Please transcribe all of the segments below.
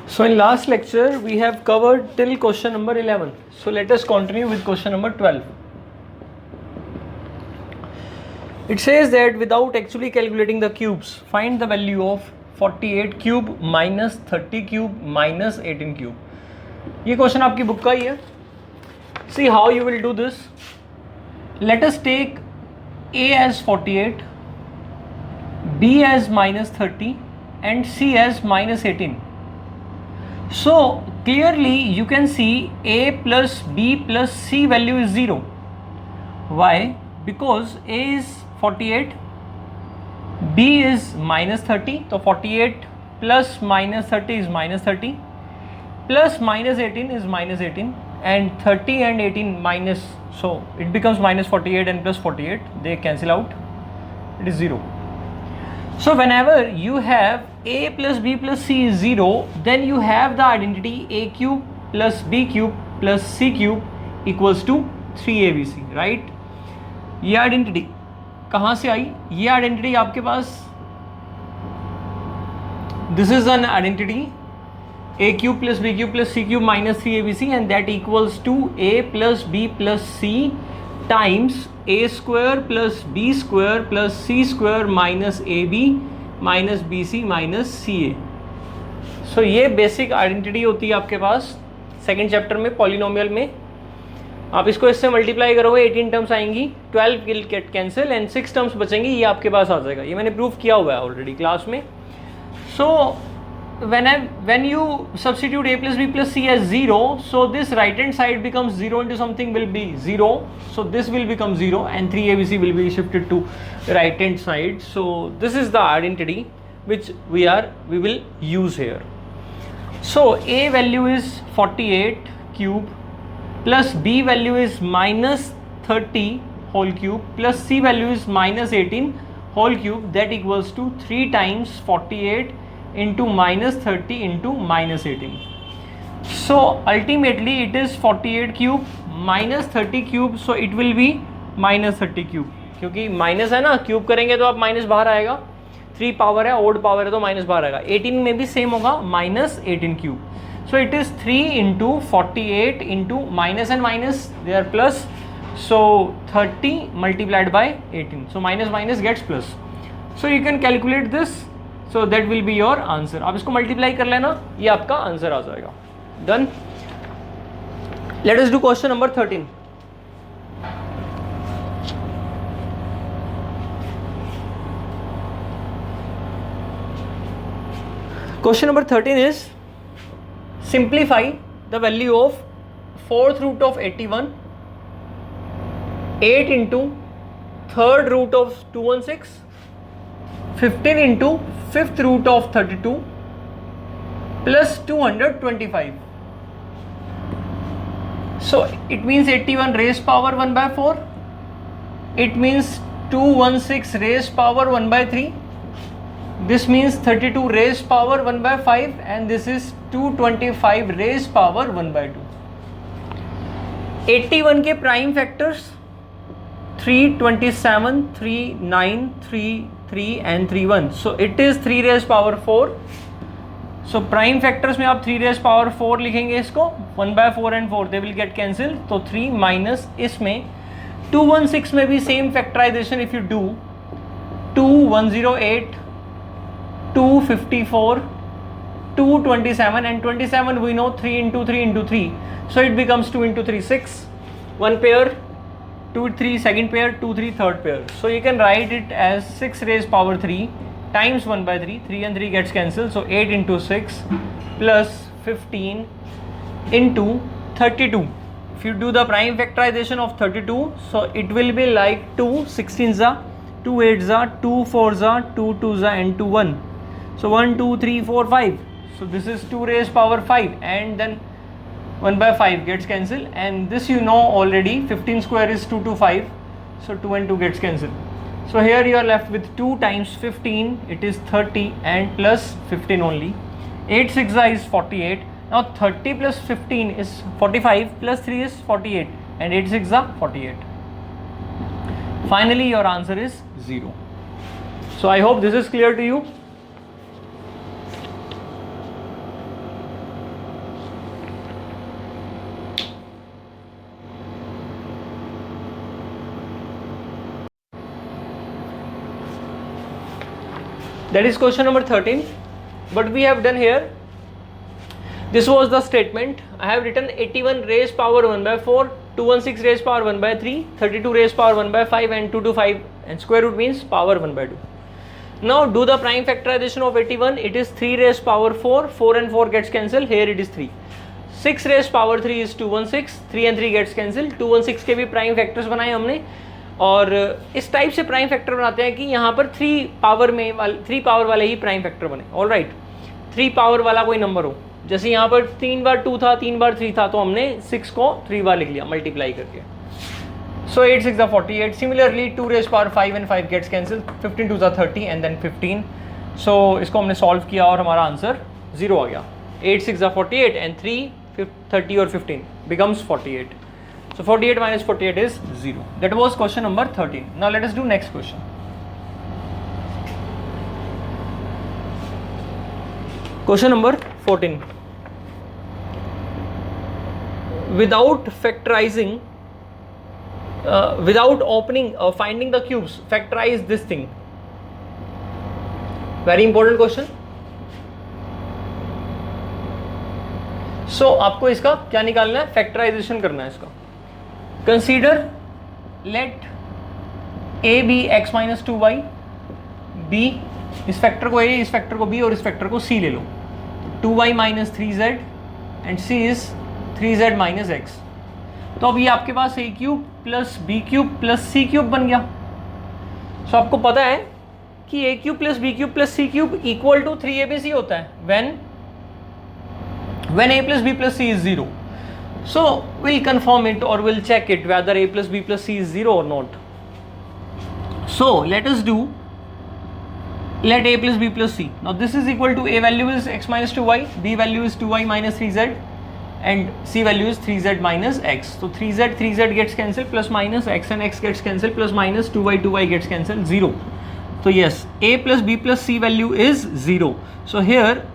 So in last lecture we have covered till question number 11. So let us continue with question number 12. It says that without actually calculating the cubes, find the value of 48 cube minus 30 cube minus 18 cube. ये question आपकी book का ही है. See how you will do this. Let us take A as 48, B as minus 30 and C as minus 18. So clearly you can see A plus B plus C value is 0. Why? Because A is 48, B is minus 30, so 48 plus minus 30 is minus 30, plus minus 18 is minus 18, and 30 and 18 minus, so it becomes minus 48 and plus 48, they cancel out, it is 0. So whenever you have A plus B plus C is 0, then you have the identity A cube plus B cube plus C cube equals to 3ABC, right? ये identity कहाँ से आई? ये identity आपके पास, this is an identity A cube plus B cube plus C cube minus 3ABC, and that equals to A plus B plus C times A square plus B square plus C square minus AB minus BC minus CA. So ये basic identity होती है आपके पास second chapter में polynomial में. आप इसको इससे multiply करोगे 18 टर्म्स आएंगी, 12 will get cancel and 6 terms बचेंगी, ये आपके पास आ जाएगा. ये मैंने प्रूव किया हुआ है ऑलरेडी क्लास में. सो when you substitute A plus B plus C as 0, so this right hand side becomes 0 into something will be 0, so this will become 0 and 3ABC will be shifted to right hand side. So this is the identity which we will use here. So A value is 48 cube plus B value is minus 30 whole cube plus C value is minus 18 whole cube, that equals to 3 times 48 into minus 30 into minus 18. So ultimately it is 48 cube minus 30 cube, so it will be minus 30 cube. क्योंकि minus है ना, cube करेंगे तो आप minus बाहर आएगा, 3 power है, odd power है तो माइनस बाहर आएगा. 18 में भी सेम होगा, minus 18 cube. So it is 3 into 48 into minus and minus they are plus, so 30 multiplied by 18, so minus minus gets plus. So you can calculate this, so that will be your answer. आप इसको multiply कर लेना, ये आपका answer आ जाएगा. Done. Late us do question number 13. Question number 13 is simplify the value of 4th root of 81, 8 into 3rd root of 216, 15 into 5th root of 32 plus 225. So it means 81 raised power 1 by 4. It means 216 raised power 1 by 3. This means 32 raised power 1 by 5, and this is 225 raised power 1 by 2. 81 के prime factors 3, 27, 3, 9, 3, 3 and 3, 1. So it is 3 raised power 4. So prime factors में आप 3 raised power 4 लिखेंगे इसको, 1 by 4 and 4 they will get cancelled. तो 3 minus इसमें 216 में भी same factorization if you do 2, 108, 254, 227 and 27 we know 3 into 3 into 3. So it becomes 2 into 3, 6. 1 pair, 2, 3 second pair, 2, 3 third pair. So you can write it as 6 raised power 3 times 1 by 3. 3 and 3 gets cancelled. So 8 into 6 plus 15 into 32. If you do the prime factorization of 32, so it will be like 2 16s are, 2 8s are, 2 4s are, 2 2s are and 2 1. So 1 2 3 4 5. So this is 2 raised power 5, and then 1 by 5 gets cancelled, and this you know already, 15 square is 225, so 2 and 2 gets cancelled. So here you are left with 2 times 15, it is 30 and plus 15 only. 8 6 is 48. Now 30 plus 15 is 45 plus 3 is 48, and 8 6 are 48. Finally your answer is 0. So I hope this is clear to you. That is question number 13. What we have done here, this was the statement. I have written 81 raised power 1 by 4, 216 raised power 1 by 3, 32 raised power 1 by 5 and 2 to 5, and square root means power 1 by 2. Now do the prime factorization of 81. It is 3 raised power 4, 4 and 4 gets cancelled, here it is 3. 6 raised power 3 is 216, 3 and 3 gets cancelled. 216 के भी prime factors बनाए हमने, और इस type से prime factor बनाते हैं कि यहाँ पर 3 पावर वाले ही प्राइम फैक्टर बने. ऑल राइट, 3 पावर वाला कोई नंबर हो, जैसे यहाँ पर 3 बार 2 था, 3 बार 3 था, तो हमने 6 को 3 बार लिख लिया मल्टीप्लाई करके. So 8 6 48. Similarly 2 raise power 5 and 5 gets cancel, 15 2 30 and then 15. So इसको हमने सॉल्व किया और हमारा आंसर 0 आ गया. 8 6 48 एंड 3 30 और 15 becomes 48. So 48 minus 48 is 0. That was question number 13. Now let us do next question. Question number 14. Without factorizing, without opening or finding the cubes, factorize this thing. Very important question. So आपको इसका क्या निकालना है, factorisation करना है इसका. Consider let a be x minus 2y, b इस factor को a, इस फैक्टर को b और इस फैक्टर को c ले लो. 2y minus 3z and c is 3z minus x. तो अब ये आपके पास a cube plus b cube plus c cube बन गया. सो आपको पता है कि a cube plus b cube plus c cube equal to 3abc होता है when a plus b plus c is 0. So we'll confirm it or we'll check it whether a plus b plus c is 0 or not. So let us do, let a plus b plus c. Now this is equal to, a value is x minus 2y, b value is 2y minus 3z and c value is 3z minus x. So 3z gets cancelled, plus minus x and x gets cancelled, plus minus 2y gets cancelled, 0. So yes, a plus b plus c value is 0. So here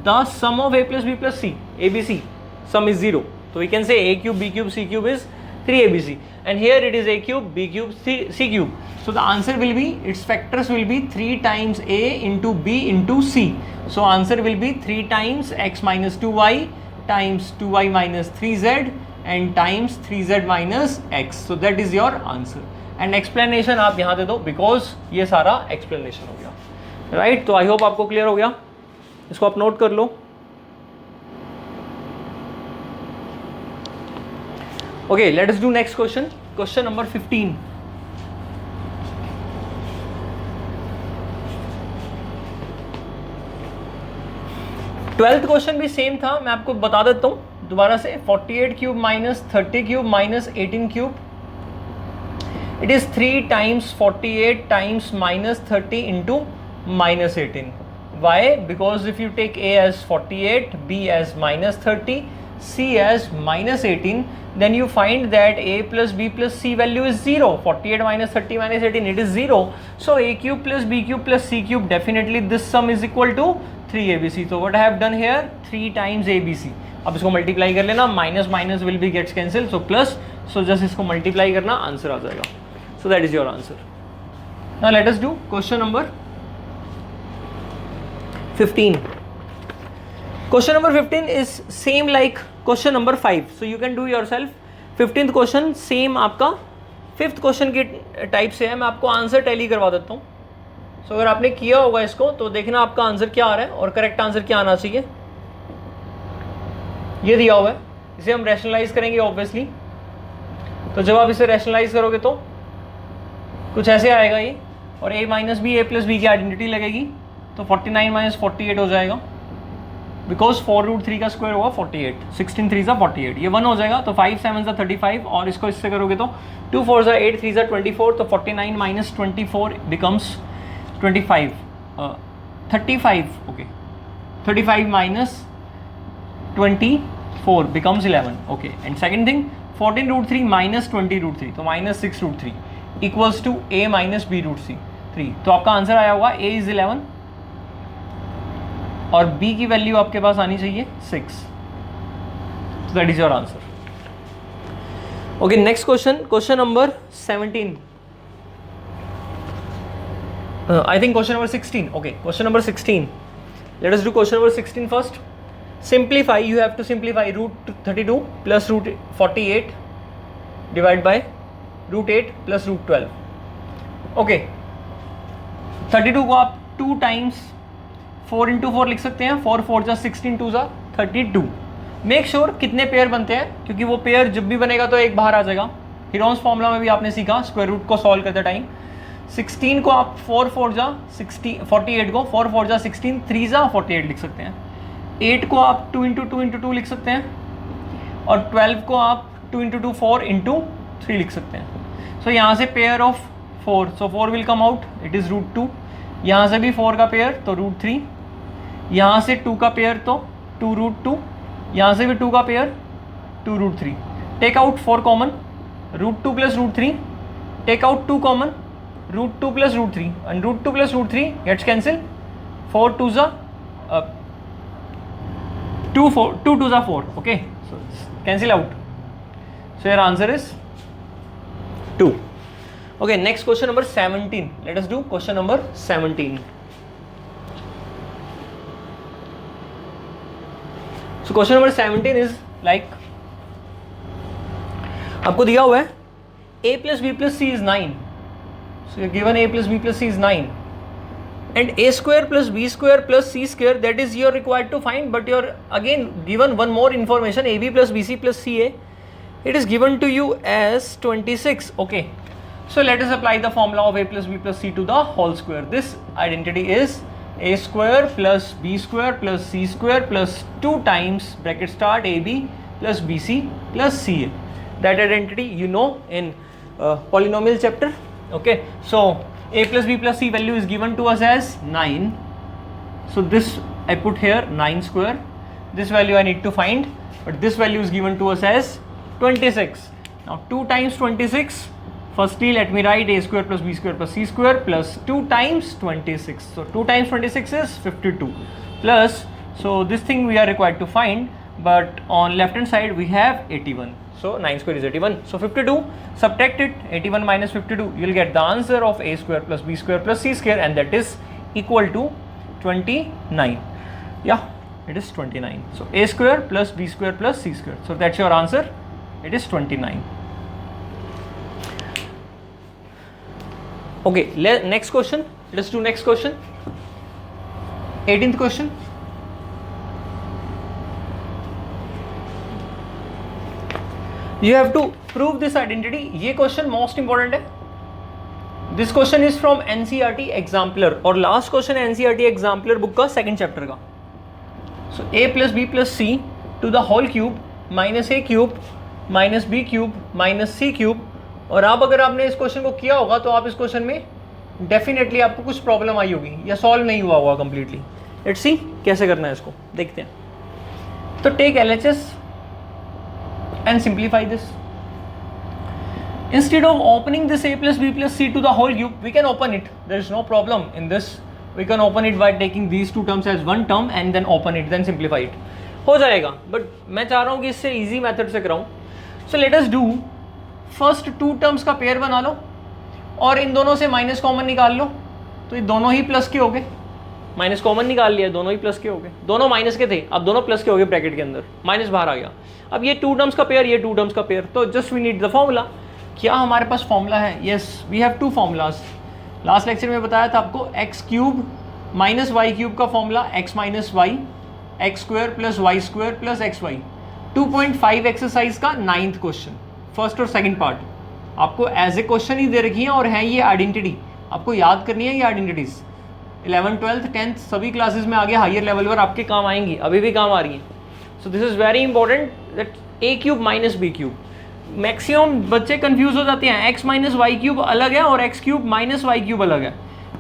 the sum of a plus b plus c, abc, sum is 0. So we can say a cube, b cube, c cube is 3abc, and here it is a cube, b cube, c cube. So the answer will be, its factors will be 3 times a into b into c. So answer will be 3 times x minus 2y times 2y minus 3z and times 3z minus x. So that is your answer. And explanation आप यहाँ दे दो, because ये सारा explanation हो गया, right? तो I hope आपको clear हो गया. इसको आप नोट कर लो. Okay, let us do next question. Question number 15. Twelfth question भी सेम था, मैं आपको बता देता हूँ दोबारा से. 48 cube minus 30 cube minus 18 cube. It is 3 times 48 times minus 30 into minus 18. Why? Because if you take a as 48, b as minus 30, c as minus 18, then you find that a plus b plus c value is 0. 48 minus 30 minus 18, it is 0. So a cube plus b cube plus c cube, definitely this sum is equal to 3abc. So what I have done here, 3 times abc. अब इसको multiply कर लेना, minus minus will be gets cancel, so plus, so just इसको multiply करना, answer आ जाएगा. So that is your answer. Now let us do question number 15. Question number 15 is same like question number 5. So you can do yourself. 15th question same आपका 5th question के type से है. मैं आपको answer tally करवा देता हूँ. सो अगर आपने किया होगा इसको तो देखना आपका आंसर क्या आ रहा है और करेक्ट आंसर क्या आना चाहिए. ये दिया हुआ है, इसे हम रैशनलाइज करेंगे ऑब्वियसली. तो जब आप इसे रैशनलाइज करोगे तो कुछ ऐसे आएगा ये, और a minus b, a plus b की आइडेंटिटी लगेगी, तो 49 माइनस 48 हो जाएगा, बिकॉज 4√3 का स्क्वायर होगा 48, 16 3 सा 48, ये 1 हो जाएगा. तो 5 7 सा 35, और इसको इससे करोगे तो 2 4 सा 8 3 सा 24, तो 49 minus 24 becomes 25, 35, okay, 35 minus 24 becomes 11. Okay, and second thing, 14√3 minus 20√3, तो minus 6√3 equals to a minus b root 3. तो आपका आंसर आया होगा a is 11 और b की वैल्यू आपके पास आनी चाहिए 6. So that is your answer. Okay, next question, question number 17. I think question number 16. Okay, question number 16. Let us do question number 16 first. Simplify. You have to simplify root 32 plus root 48 divided by root 8 plus root 12. Okay, 32 को आप 2 times 4 into 4 लिख सकते हैं. 4 4 जा 16, 2 जा 32. Make sure कितने pair बनते हैं, क्योंकि वो पेयर जब भी बनेगा तो एक बाहर आ जाएगा. हीरोन्स फॉर्मूला में भी आपने सीखा स्क्वायर रूट को सॉल्व करते टाइम. 16 को आप 4 4 जा 60, 48 को 4 4 जा 16, 3 जा 48 लिख सकते हैं. 8 को आप 2 into 2 into 2 लिख सकते हैं, और 12 को आप 2 into 2 4 into 3 लिख सकते हैं. सो यहाँ से pair of 4, so 4 will come out, it is root 2. यहाँ से भी 4 का पेयर तो रूट 3, यहाँ से 2 का पेयर तो 2 रूट 2, यहाँ से भी 2 का pair 2 root 3. Take out 4 common, root 2 plus root 3. Take out 2 common, root 2 plus root 3, and root 2 plus root 3 gets cancel. 4 2 जा 2 2 जा 4. Okay, so cancel out. So your answer is 2. Okay, next question number 17. Let us do question number 17. So question number 17 is like, आपको दिया हुआ है a plus b plus c is 9. So you're given a plus b plus c is 9. And a square plus b square plus c square, that is you're required to find, but you're again given one more information, ab plus bc plus ca. It is given to you as 26. Okay. So let us apply the formula of a plus b plus c to the whole square. This identity is a square plus b square plus c square plus 2 times bracket start ab plus bc plus ca. That identity you know in polynomial chapter. Okay, so a plus b plus c value is given to us as 9. So this I put here 9 square. This value I need to find, but this value is given to us as 26. Now 2 times 26. Firstly, let me write a square plus b square plus c square plus 2 times 26. So 2 times 26 is 52 plus, so this thing we are required to find, but on left hand side we have 81. So 9 square is 81. So 52, subtract it, 81 minus 52, you will get the answer of a square plus b square plus c square, and that is equal to 29. Yeah, it is 29. So a square plus b square plus c square. So that's your answer. It is 29. Okay, next question. Let's do next question. 18th question. You have to prove this identity. ये question most important है. This question is from NCERT Exemplar, और last question है NCERT Exemplar book का second chapter का. So a plus b plus c to the whole cube minus a cube minus b cube minus c cube. और आप अगर आपने इस question को किया होगा तो आप इस क्वेश्चन में डेफिनेटली आपको कुछ प्रॉब्लम आई होगी या सॉल्व नहीं हुआ होगा कंप्लीटली. लेट्स सी कैसे करना है इसको, देखते हैं. तो take LHS and simplify this. Instead of opening this a plus b plus c to the whole cube, we can open it. There is no problem in this. We can open it by taking these two terms as one term and then open it, then simplify it. हो जाएगा, but मैं चाह रहा हूँ कि इससे easy method से कराऊँ. So let us do first 2 terms का पेयर बना लो और इन दोनों से माइनस कॉमन निकाल लो, तो ये दोनों ही प्लस के हो गए. माइनस कॉमन निकाल लिया, दोनों ही प्लस के हो गए. दोनों माइनस के थे, अब दोनों प्लस के हो गए ब्रैकेट के अंदर, माइनस बाहर आ गया. अब ये 2 टर्म्स का पेयर, ये 2 टर्म्स का पेयर, तो just we need the formula. क्या हमारे पास फॉर्मूला है? Yes, we have 2 formulas. Last lecture में बताया था आपको x cube minus y cube का formula x minus y, x square plus y square plus x y. 2.5 exercise का 9th क्वेश्चन, फर्स्ट और सेकंड पार्ट आपको एज ए क्वेश्चन ही दे रखी है, और है ये आइडेंटिटी. आपको याद करनी है ये आइडेंटिटीज. 11th 12th 10th सभी क्लासेस में आगे हायर लेवल पर आपके काम आएंगी, अभी भी काम आ रही हैं. So this is very important that a cube minus b cube. Maximum बच्चे कंफ्यूज हो जाते हैं, एक्स माइनस वाई क्यूब अलग है और x cube minus y cube अलग है.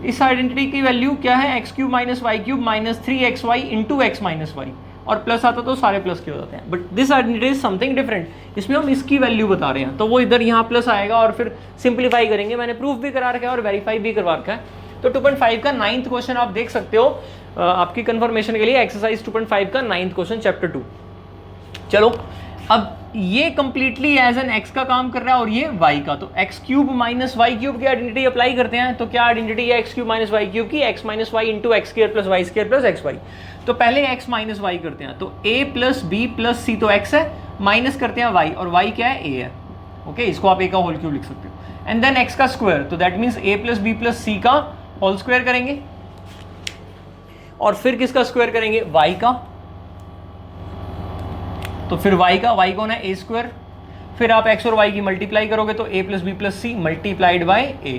इस आइडेंटिटी की वैल्यू क्या है? X cube minus y cube minus 3xy into x minus y, और प्लस आता तो सारे प्लस के हो जाते हैं. But this identity is something different. इसमें हम इसकी वैल्यू बता रहे हैं, तो वो इधर यहाँ प्लस आएगा और फिर सिंप्लीफाई करेंगे. मैंने प्रूफ भी करा रखा है और वेरीफाई भी करवा रखा है. तो 2.5 का 9th क्वेश्चन आप देख सकते हो आपकी कंफर्मेशन के लिए. एक्सरसाइज 2.5 का 9th क्वेश्चन चैप्टर 2. चलो अब ये कंप्लीटली एज एन एक्स का काम कर रहा है और ये वाई का, तो x cube minus y cube की आइडेंटिटी अप्लाई करते हैं। तो क्या आइडेंटिटी है x cube minus y cube की? X minus y into x square plus y square plus x y. तो पहले एक्स माइनस वाई करते हैं, तो a plus b plus c तो एक्स है, माइनस करते हैं वाई, और वाई क्या है? ए है। ओके, इसको आप ए का होल क्यूब लिख सकते हो। एंड देन एक्स का स्क्वायर, तो that means a plus b plus c का होल स्क्वायर करेंगे, और फिर किसका स्क्वायर करेंगे? वाई का। तो फिर y का, y कौन है? ए स्क्वायर। फिर आप x और y की मल्टीप्लाई करोगे तो a plus b plus c multiplied by a,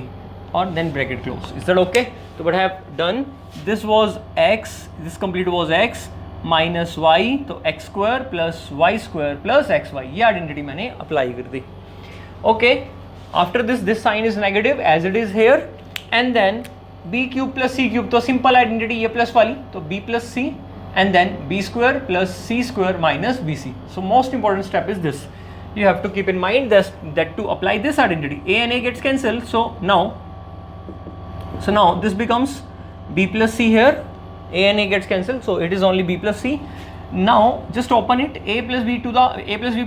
और then bracket close. Is that okay? तो what I have done, this was x, this complete was x minus y, तो x square plus y square plus xy, ये identity मैंने apply कर दी। Okay, after this sign is negative as it is here, and then b cube plus c cube, तो simple identity ये plus वाली, तो b plus c and then b square plus c square minus bc. So most important step is this. You have to keep in mind that to apply this identity, a and a gets cancelled. So now this becomes b plus c here. A and a gets cancelled. So it is only b plus c. Now just open it. A plus b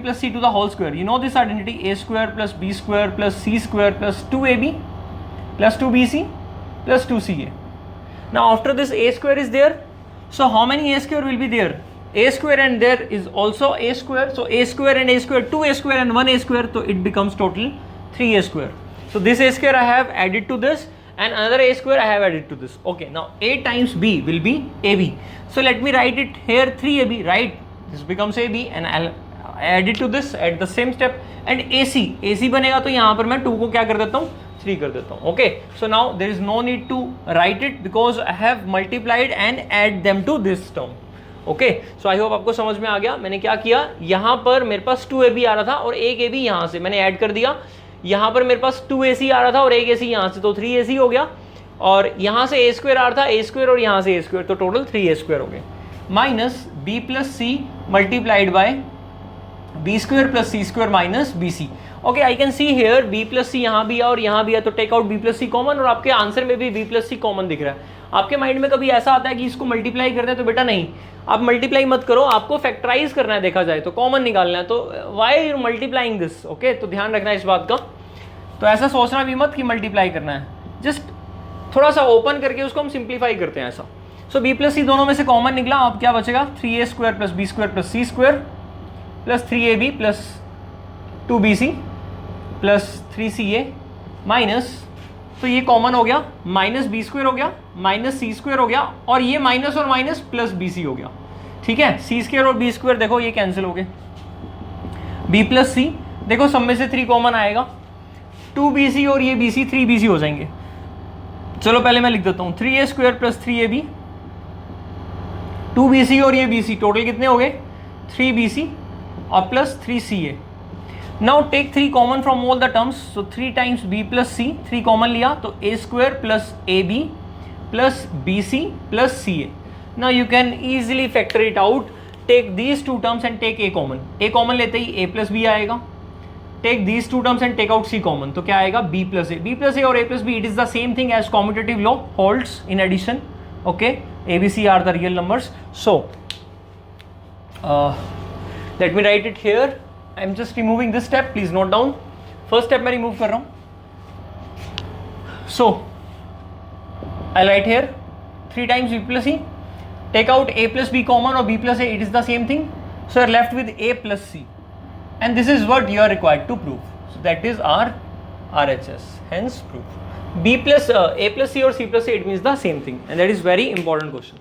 plus c to the whole square. You know this identity: a square plus b square plus c square plus 2ab plus 2bc plus 2ca. Now after this, a square is there. So how many a square will be there? A square and there is also a square. So a square and a square, 2a square and 1a square. So it becomes total 3a square. So this a square I have added to this, and another a square I have added to this. Okay, now a times b will be ab. So let me write it here 3ab, right? This becomes ab, and I'll add it to this at the same step. And ac बनेगा, तो यहाँ पर मैं 2 को क्या कर देता हूँ? 3 कर देता हूँ। Okay, so now there is no need to write it because I have multiplied and add them to this term. Okay, so I hope आपको समझ में आ गया। मैंने क्या किया, यहाँ पर मेरे पास 2ab आ रहा था और एक ab यहाँ से मैंने ऐड कर दिया। यहाँ पर मेरे पास 2ac आ रहा था और एक ac यहाँ से, तो 3ac हो गया। और यहाँ से a स्क्वायर आ रहा था, a स्क्वायर, और यहाँ से a स्क्वायर, तो टोटल 3a स्क्वायर हो गए। Minus b plus c multiplied by b square plus c square minus bc। Okay, I can see here b plus c यहाँ भी है और यहाँ भी है, तो take out b plus c common, और आपके आंसर में भी b प्लस सी कॉमन दिख रहा है। आपके माइंड में कभी ऐसा आता है कि इसको मल्टीप्लाई करना है, तो बेटा नहीं, आप मल्टीप्लाई मत करो, आपको फैक्टराइज करना है, देखा जाए तो कॉमन निकालना है, तो why you multiplying this. Okay, तो ध्यान रखना है इस बात का। तो ऐसा सोचना भी मत कि मल्टीप्लाई करना है, जस्ट थोड़ा सा ओपन करके उसको हम सिंप्लीफाई करते हैं ऐसा। सो b प्लस सी दोनों में से कॉमन निकला, अब क्या बचेगा? 3a square plus b square plus c square plus 3ab plus 2bc plus 3ca minus, तो ये कॉमन हो गया, माइनस बी स्क्वायर हो गया, माइनस सी स्क्वायर हो गया, और ये माइनस और माइनस प्लस बी सी हो गया। ठीक है, सी स्क्वायर और बी स्क्वायर देखो ये कैंसिल हो गए। बी प्लस सी देखो सब में से 3 कॉमन आएगा, 2bc और ये bc 3bc हो जाएंगे। चलो पहले मैं लिख देता हूँ 3a square plus 3ab, 2bc और ये bc, टोटल कितने हो गए? 3bc और plus 3ca। Now take 3 common from all the terms, so 3 times b plus c, 3 common लिया तो a square plus ab plus bc plus ca। Now you can easily factor it out, take these 2 terms and take a common. a common लेते ही a plus b आएगा, take these 2 terms and take out c common, तो क्या आएगा? b plus a और a plus b, it is the same thing as commutative law holds in addition. Okay, abc are the real numbers. So let me write it here, I am just removing this step, please note down. First step मैं remove कर रहा हूँ। So I'll write here 3 times b plus c, take out a plus b common or b plus a, it is the same thing, so you're left with a plus c, and this is what you are required to prove. So that is our RHS, hence proof. B plus a plus c or c plus a, it means the same thing, and that is very important question.